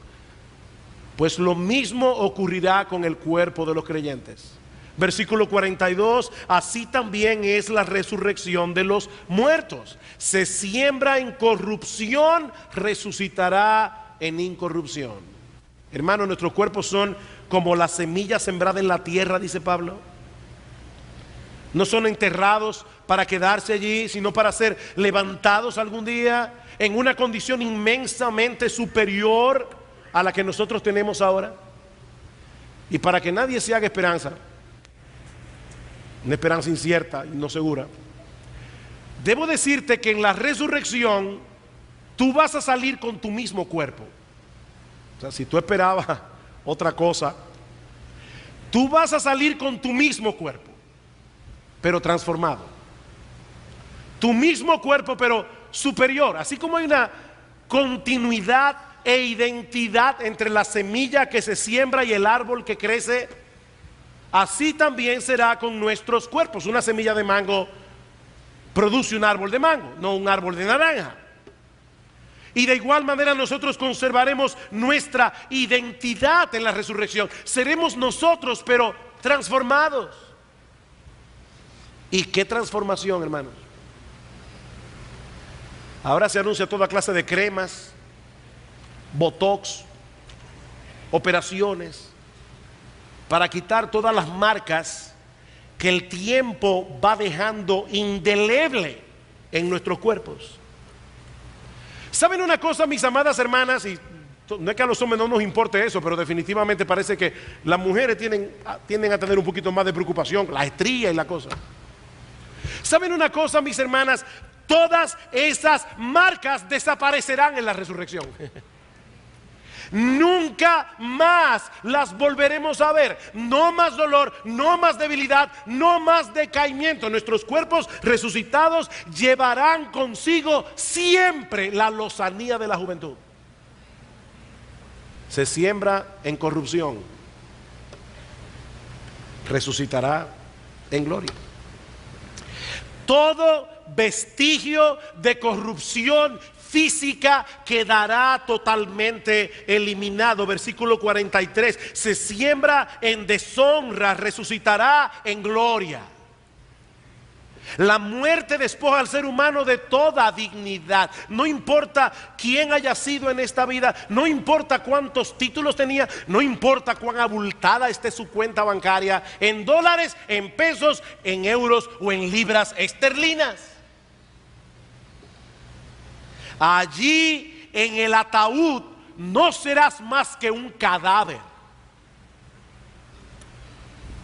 S1: Pues lo mismo ocurrirá con el cuerpo de los creyentes. Versículo 42, así también es la resurrección de los muertos. Se siembra en corrupción, resucitará en incorrupción. Hermanos, nuestros cuerpos son como la semilla sembrada en la tierra, dice Pablo. No son enterrados para quedarse allí, sino para ser levantados algún día en una condición inmensamente superior a la que nosotros tenemos ahora. Y para que nadie se haga esperanza, una esperanza incierta y no segura, debo decirte que en la resurrección tú vas a salir con tu mismo cuerpo. O sea, si tú esperabas otra cosa, tú vas a salir con tu mismo cuerpo, pero transformado. Tu mismo cuerpo, pero superior. Así como hay una continuidad e identidad entre la semilla que se siembra y el árbol que crece, así también será con nuestros cuerpos. Una semilla de mango produce un árbol de mango, no un árbol de naranja. Y de igual manera nosotros conservaremos nuestra identidad en la resurrección. Seremos nosotros, pero transformados. ¿Y qué transformación, hermanos? Ahora se anuncia toda clase de cremas, botox, operaciones para quitar todas las marcas que el tiempo va dejando indeleble en nuestros cuerpos. ¿Saben una cosa, mis amadas hermanas? Y no es que a los hombres no nos importe eso, pero definitivamente parece que las mujeres tienden a tener un poquito más de preocupación, la estría y la cosa. ¿Saben una cosa, mis hermanas? Todas esas marcas desaparecerán en la resurrección. Nunca más las volveremos a ver. No más dolor, no más debilidad, no más decaimiento. Nuestros cuerpos resucitados llevarán consigo siempre la lozanía de la juventud. Se siembra en corrupción, resucitará en gloria. Todo vestigio de corrupción física quedará totalmente eliminado. Versículo 43, se siembra en deshonra, resucitará en gloria. La muerte despoja al ser humano de toda dignidad. No importa quién haya sido en esta vida, no importa cuántos títulos tenía, no importa cuán abultada esté su cuenta bancaria, en dólares, en pesos, en euros o en libras esterlinas. Allí en el ataúd no serás más que un cadáver.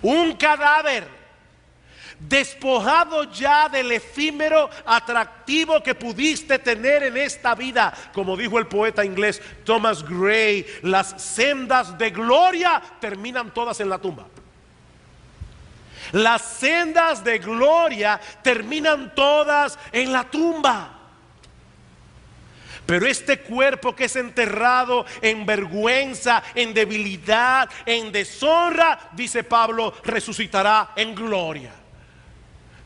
S1: Un cadáver despojado ya del efímero atractivo que pudiste tener en esta vida. Como dijo el poeta inglés Thomas Gray, las sendas de gloria terminan todas en la tumba. Las sendas de gloria terminan todas en la tumba. Pero este cuerpo que es enterrado en vergüenza, en debilidad, en deshonra, dice Pablo, resucitará en gloria.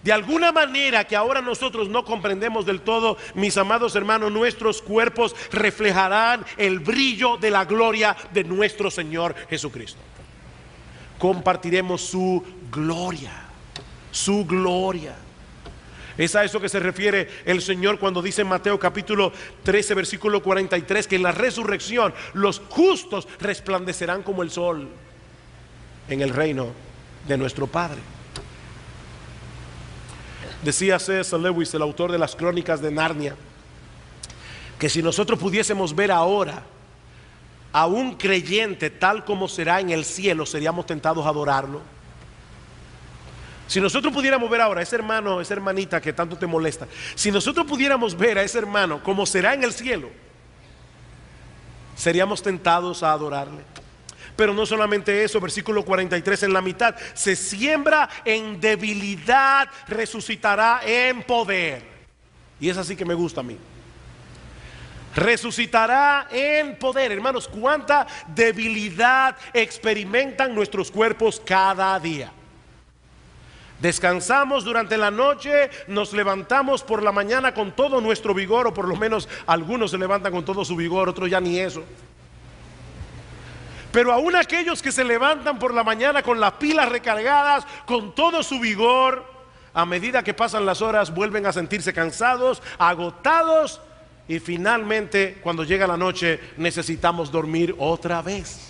S1: De alguna manera que ahora nosotros no comprendemos del todo, mis amados hermanos, nuestros cuerpos reflejarán el brillo de la gloria de nuestro Señor Jesucristo. Compartiremos su gloria, su gloria. Es a eso que se refiere el Señor cuando dice en Mateo capítulo 13 versículo 43 que en la resurrección los justos resplandecerán como el sol en el reino de nuestro Padre. Decía C.S. Lewis, el autor de las Crónicas de Narnia, que si nosotros pudiésemos ver ahora a un creyente tal como será en el cielo, seríamos tentados a adorarlo. Si nosotros pudiéramos ver ahora a ese hermano, esa hermanita que tanto te molesta, si nosotros pudiéramos ver a ese hermano como será en el cielo, seríamos tentados a adorarle. Pero no solamente eso, versículo 43 en la mitad: se siembra en debilidad, resucitará en poder. Y es así que me gusta a mí. Resucitará en poder. Hermanos, cuánta debilidad experimentan nuestros cuerpos cada día. Descansamos durante la noche, nos levantamos por la mañana con todo nuestro vigor, o por lo menos algunos se levantan con todo su vigor, otros ya ni eso. Pero aún aquellos que se levantan por la mañana con las pilas recargadas, con todo su vigor, a medida que pasan las horas vuelven a sentirse cansados, agotados, y finalmente cuando llega la noche necesitamos dormir otra vez.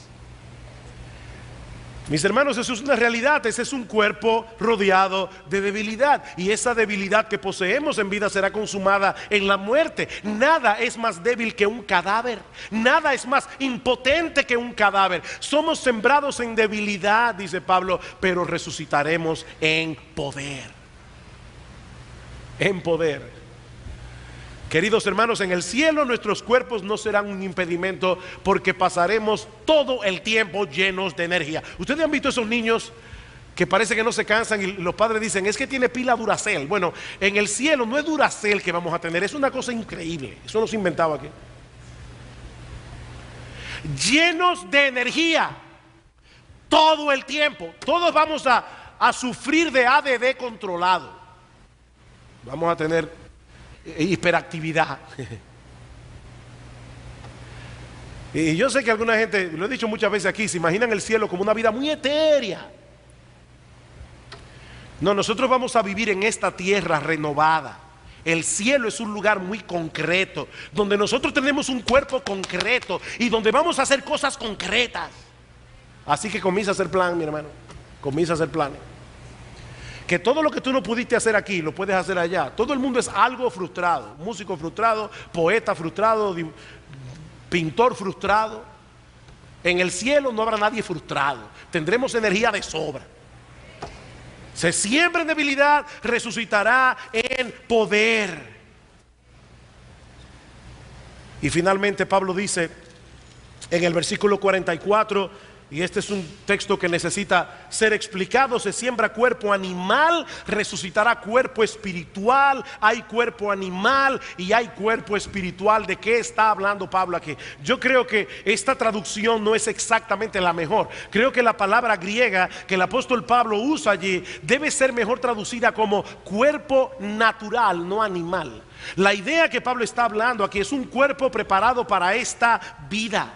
S1: Mis hermanos, eso es una realidad. Ese es un cuerpo rodeado de debilidad, y esa debilidad que poseemos en vida será consumada en la muerte. Nada es más débil que un cadáver, nada es más impotente que un cadáver. Somos sembrados en debilidad, dice Pablo, pero resucitaremos en poder. En poder. Queridos hermanos, en el cielo nuestros cuerpos no serán un impedimento, porque pasaremos todo el tiempo llenos de energía. ¿Ustedes han visto esos niños que parece que no se cansan y los padres dicen: es que tiene pila Duracell? Bueno, en el cielo no es Duracell que vamos a tener, es una cosa increíble. Eso no se inventaba aquí. Llenos de energía todo el tiempo. Todos vamos a sufrir de ADD controlado. Vamos a tener hiperactividad. Y yo sé que alguna gente, lo he dicho muchas veces aquí, se imaginan el cielo como una vida muy etérea. No, nosotros vamos a vivir en esta tierra renovada. El cielo es un lugar muy concreto, donde nosotros tenemos un cuerpo concreto y donde vamos a hacer cosas concretas. Así que comienza a hacer plan, mi hermano. Comienza a hacer planes. Que todo lo que tú no pudiste hacer aquí, lo puedes hacer allá. Todo el mundo es algo frustrado. Músico frustrado, poeta frustrado, pintor frustrado. En el cielo no habrá nadie frustrado. Tendremos energía de sobra. Se siembra en debilidad, resucitará en poder. Y finalmente Pablo dice en el versículo 44, y este es un texto que necesita ser explicado: se siembra cuerpo animal, resucitará cuerpo espiritual. Hay cuerpo animal y hay cuerpo espiritual. ¿De qué está hablando Pablo aquí? Yo creo que esta traducción no es exactamente la mejor. Creo que la palabra griega que el apóstol Pablo usa allí debe ser mejor traducida como cuerpo natural, no animal. La idea que Pablo está hablando aquí es un cuerpo preparado para esta vida.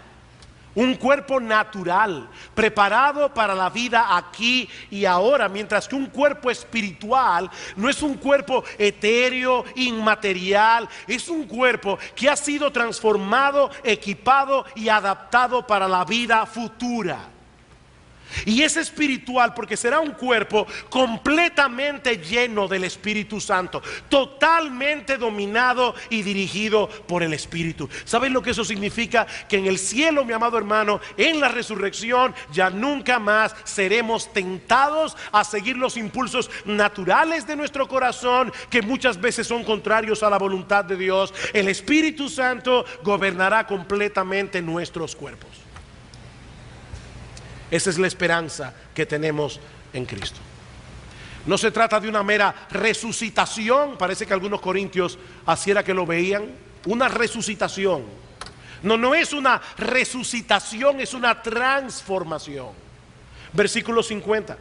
S1: Un cuerpo natural, preparado para la vida aquí y ahora, mientras que un cuerpo espiritual no es un cuerpo etéreo, inmaterial, es un cuerpo que ha sido transformado, equipado y adaptado para la vida futura. Y es espiritual porque será un cuerpo completamente lleno del Espíritu Santo, totalmente dominado y dirigido por el Espíritu. ¿Saben lo que eso significa? Que en el cielo, mi amado hermano, en la resurrección, ya nunca más seremos tentados a seguir los impulsos naturales de nuestro corazón, que muchas veces son contrarios a la voluntad de Dios. El Espíritu Santo gobernará completamente nuestros cuerpos. Esa es la esperanza que tenemos en Cristo. No se trata de una mera resucitación. Parece que algunos corintios así era que lo veían. Una resucitación. No es una resucitación, es una transformación. Versículo 50.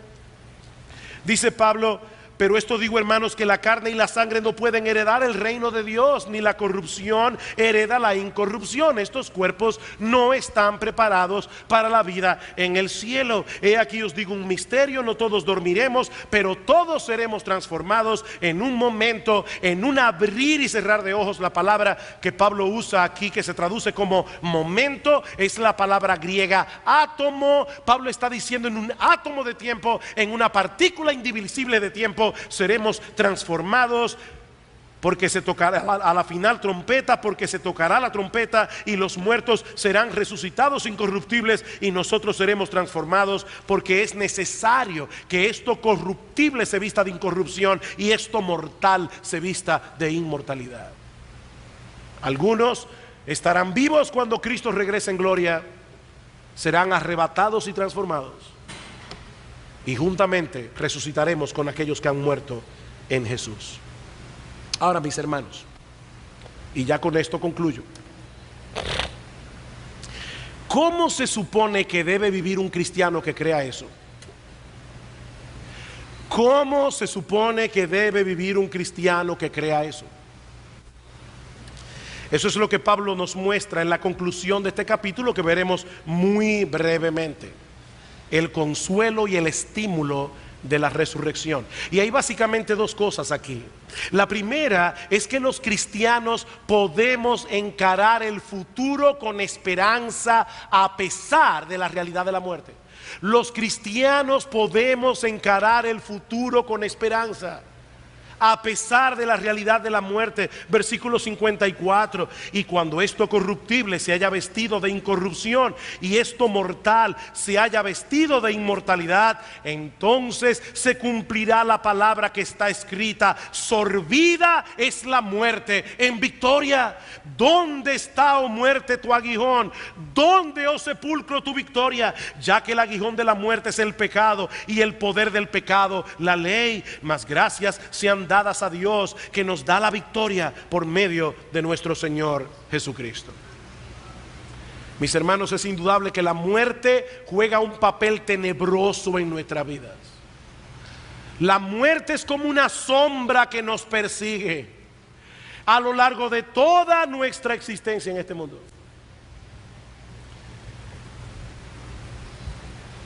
S1: Dice Pablo: pero esto digo, hermanos, que la carne y la sangre no pueden heredar el reino de Dios, ni la corrupción hereda la incorrupción. Estos cuerpos no están preparados para la vida en el cielo. He aquí os digo un misterio: no todos dormiremos, pero todos seremos transformados en un momento, en un abrir y cerrar de ojos. La palabra que Pablo usa aquí, que se traduce como momento, es la palabra griega átomo. Pablo está diciendo: en un átomo de tiempo, en una partícula indivisible de tiempo, seremos transformados porque se tocará a la final trompeta, porque se tocará la trompeta y los muertos serán resucitados incorruptibles y nosotros seremos transformados, porque es necesario que esto corruptible se vista de incorrupción y esto mortal se vista de inmortalidad. Algunos estarán vivos cuando Cristo regrese en gloria, serán arrebatados y transformados, y juntamente resucitaremos con aquellos que han muerto en Jesús. Ahora, mis hermanos, y ya con esto concluyo, ¿cómo se supone que debe vivir un cristiano que crea eso? ¿Cómo se supone que debe vivir un cristiano que crea eso? Eso es lo que Pablo nos muestra en la conclusión de este capítulo, que veremos muy brevemente. El consuelo y el estímulo de la resurrección. Y hay básicamente dos cosas aquí. La primera es que los cristianos podemos encarar el futuro con esperanza a pesar de la realidad de la muerte. Los cristianos podemos encarar el futuro con esperanza a pesar de la realidad de la muerte. Versículo 54: y cuando esto corruptible se haya vestido de incorrupción y esto mortal se haya vestido de inmortalidad, entonces se cumplirá la palabra que está escrita: sorbida es la muerte en victoria. ¿Dónde está, oh muerte, tu aguijón? ¿Dónde, oh sepulcro, tu victoria? Ya que el aguijón de la muerte es el pecado y el poder del pecado la ley, mas gracias sean dadas a Dios, que nos da la victoria por medio de nuestro Señor Jesucristo. Mis hermanos, es indudable que la muerte juega un papel tenebroso en nuestras vidas. La muerte es como una sombra que nos persigue a lo largo de toda nuestra existencia en este mundo.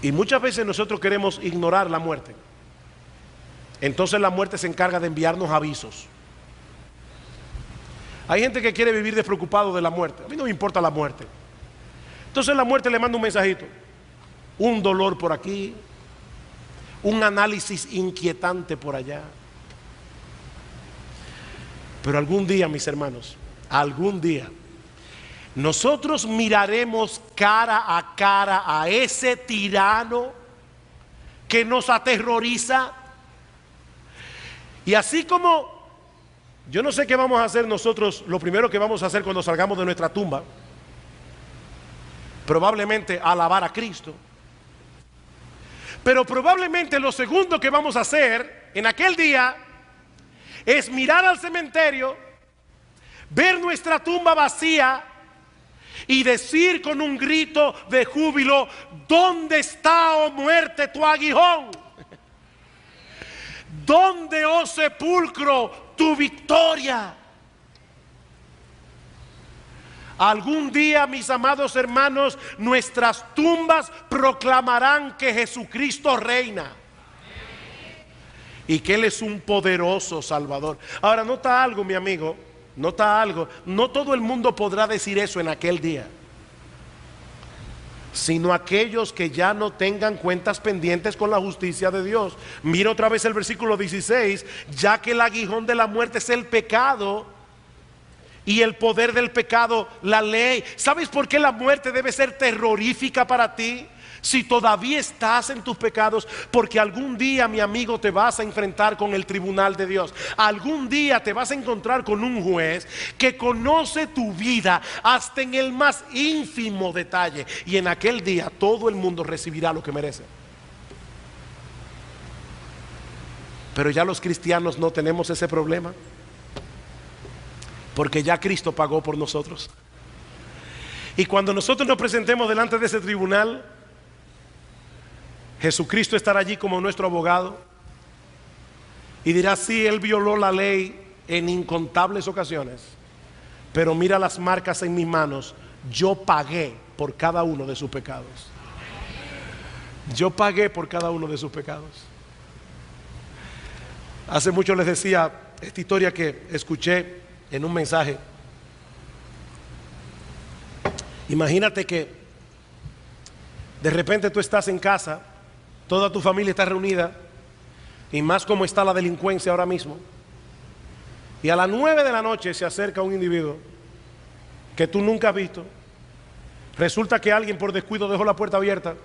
S1: Y muchas veces nosotros queremos ignorar la muerte. Entonces la muerte se encarga de enviarnos avisos. Hay gente que quiere vivir despreocupado de la muerte. A mí no me importa la muerte. Entonces la muerte le manda un mensajito: un dolor por aquí, un análisis inquietante por allá. Pero algún día, mis hermanos, algún día nosotros miraremos cara a ese tirano que nos aterroriza. Y así como yo no sé qué vamos a hacer nosotros, lo primero que vamos a hacer cuando salgamos de nuestra tumba, probablemente alabar a Cristo. Pero probablemente lo segundo que vamos a hacer en aquel día es mirar al cementerio, ver nuestra tumba vacía y decir con un grito de júbilo: ¿dónde está, oh muerte, tu aguijón? ¿Dónde, oh sepulcro, tu victoria? Algún día, mis amados hermanos, nuestras tumbas proclamarán que Jesucristo reina y que Él es un poderoso Salvador. Ahora, nota algo, mi amigo, nota algo. No todo el mundo podrá decir eso en aquel día, sino aquellos que ya no tengan cuentas pendientes con la justicia de Dios. Mira otra vez el versículo 16: ya que el aguijón de la muerte es el pecado y el poder del pecado la ley. ¿Sabes por qué la muerte debe ser terrorífica para ti? Si todavía estás en tus pecados, porque algún día, mi amigo, te vas a enfrentar con el tribunal de Dios. Algún día te vas a encontrar con un juez que conoce tu vida hasta en el más ínfimo detalle, y en aquel día todo el mundo recibirá lo que merece. Pero ya los cristianos no tenemos ese problema, porque ya Cristo pagó por nosotros. Y cuando nosotros nos presentemos delante de ese tribunal, Jesucristo estará allí como nuestro abogado y dirá: sí, Él violó la ley en incontables ocasiones, pero mira las marcas en mis manos. Yo pagué por cada uno de sus pecados. Yo pagué por cada uno de sus pecados. Hace mucho les decía esta historia que escuché en un mensaje. Imagínate que de repente tú estás en casa, toda tu familia está reunida, y más como está la delincuencia ahora mismo, Y a las 9 de la noche se acerca un individuo que tú nunca has visto. Resulta que alguien por descuido dejó la puerta abierta.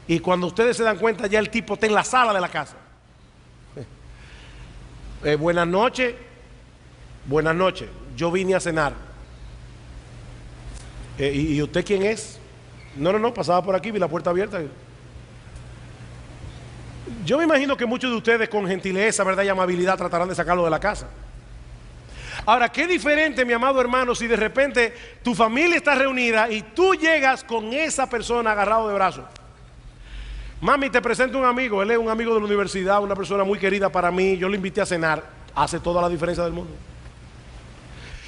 S1: Y cuando ustedes se dan cuenta, ya el tipo está en la sala de la casa. Buenas noches. Buenas noches. Yo vine a cenar. ¿Y usted quién es? No, pasaba por aquí, vi la puerta abierta. Yo me imagino que muchos de ustedes con gentileza, verdad y amabilidad tratarán de sacarlo de la casa. Ahora, qué diferente, mi amado hermano, si de repente tu familia está reunida y tú llegas con esa persona agarrado de brazos. Mami, te presento un amigo, él es un amigo de la universidad, una persona muy querida para mí, yo lo invité a cenar, hace toda la diferencia del mundo.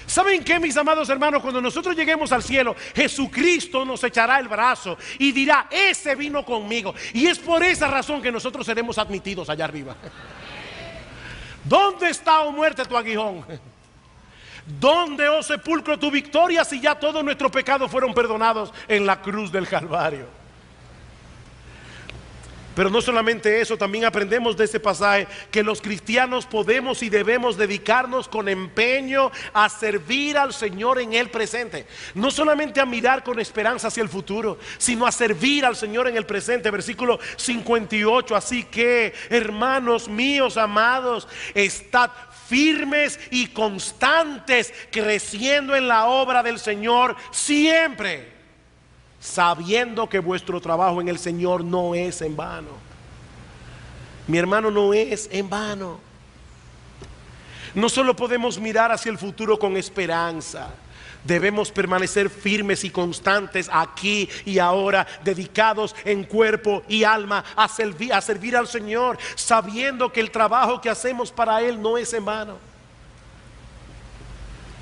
S1: ¿Saben qué, mis amados hermanos? Cuando nosotros lleguemos al cielo, Jesucristo nos echará el brazo y dirá, ese vino conmigo. Y es por esa razón que nosotros seremos admitidos allá arriba. ¿Dónde está, oh muerte, tu aguijón? ¿Dónde, oh sepulcro, tu victoria, si ya todos nuestros pecados fueron perdonados en la cruz del Calvario? Pero no solamente eso, también aprendemos de este pasaje que los cristianos podemos y debemos dedicarnos con empeño a servir al Señor en el presente. No solamente a mirar con esperanza hacia el futuro, sino a servir al Señor en el presente. Versículo 58, así que, hermanos míos amados, estad firmes y constantes, creciendo en la obra del Señor siempre, sabiendo que vuestro trabajo en el Señor no es en vano. Mi hermano, no es en vano. No solo podemos mirar hacia el futuro con esperanza, debemos permanecer firmes y constantes aquí y ahora, dedicados en cuerpo y alma a servir al Señor, sabiendo que el trabajo que hacemos para Él no es en vano.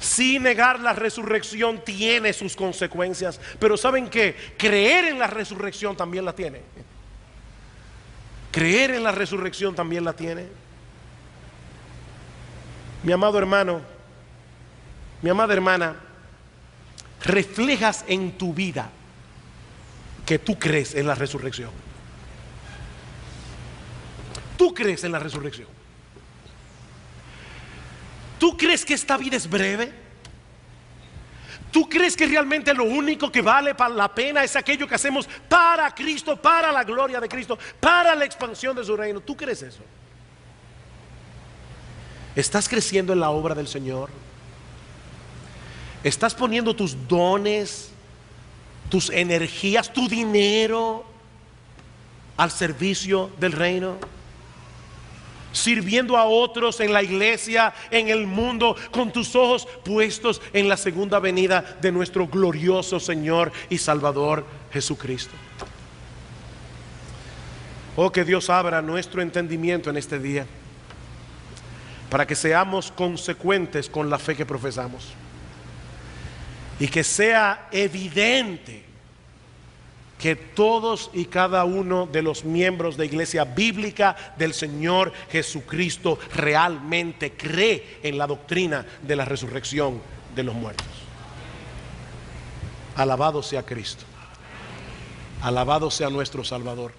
S1: Sí, negar la resurrección tiene sus consecuencias, pero ¿saben qué? Creer en la resurrección también la tiene. Creer en la resurrección también la tiene. Mi amado hermano, mi amada hermana, reflejas en tu vida que tú crees en la resurrección. Tú crees en la resurrección. ¿Tú crees que esta vida es breve? ¿Tú crees que realmente lo único que vale la pena es aquello que hacemos para Cristo, para la gloria de Cristo, para la expansión de su reino? ¿Tú crees eso? ¿Estás creciendo en la obra del Señor? ¿Estás poniendo tus dones, tus energías, tu dinero al servicio del reino? Sirviendo a otros en la iglesia, en el mundo, con tus ojos puestos en la segunda venida de nuestro glorioso Señor y Salvador Jesucristo. Oh, que Dios abra nuestro entendimiento en este día, para que seamos consecuentes con la fe que profesamos, y que sea evidente que todos y cada uno de los miembros de Iglesia Bíblica del Señor Jesucristo realmente cree en la doctrina de la resurrección de los muertos. Alabado sea Cristo. Alabado sea nuestro Salvador.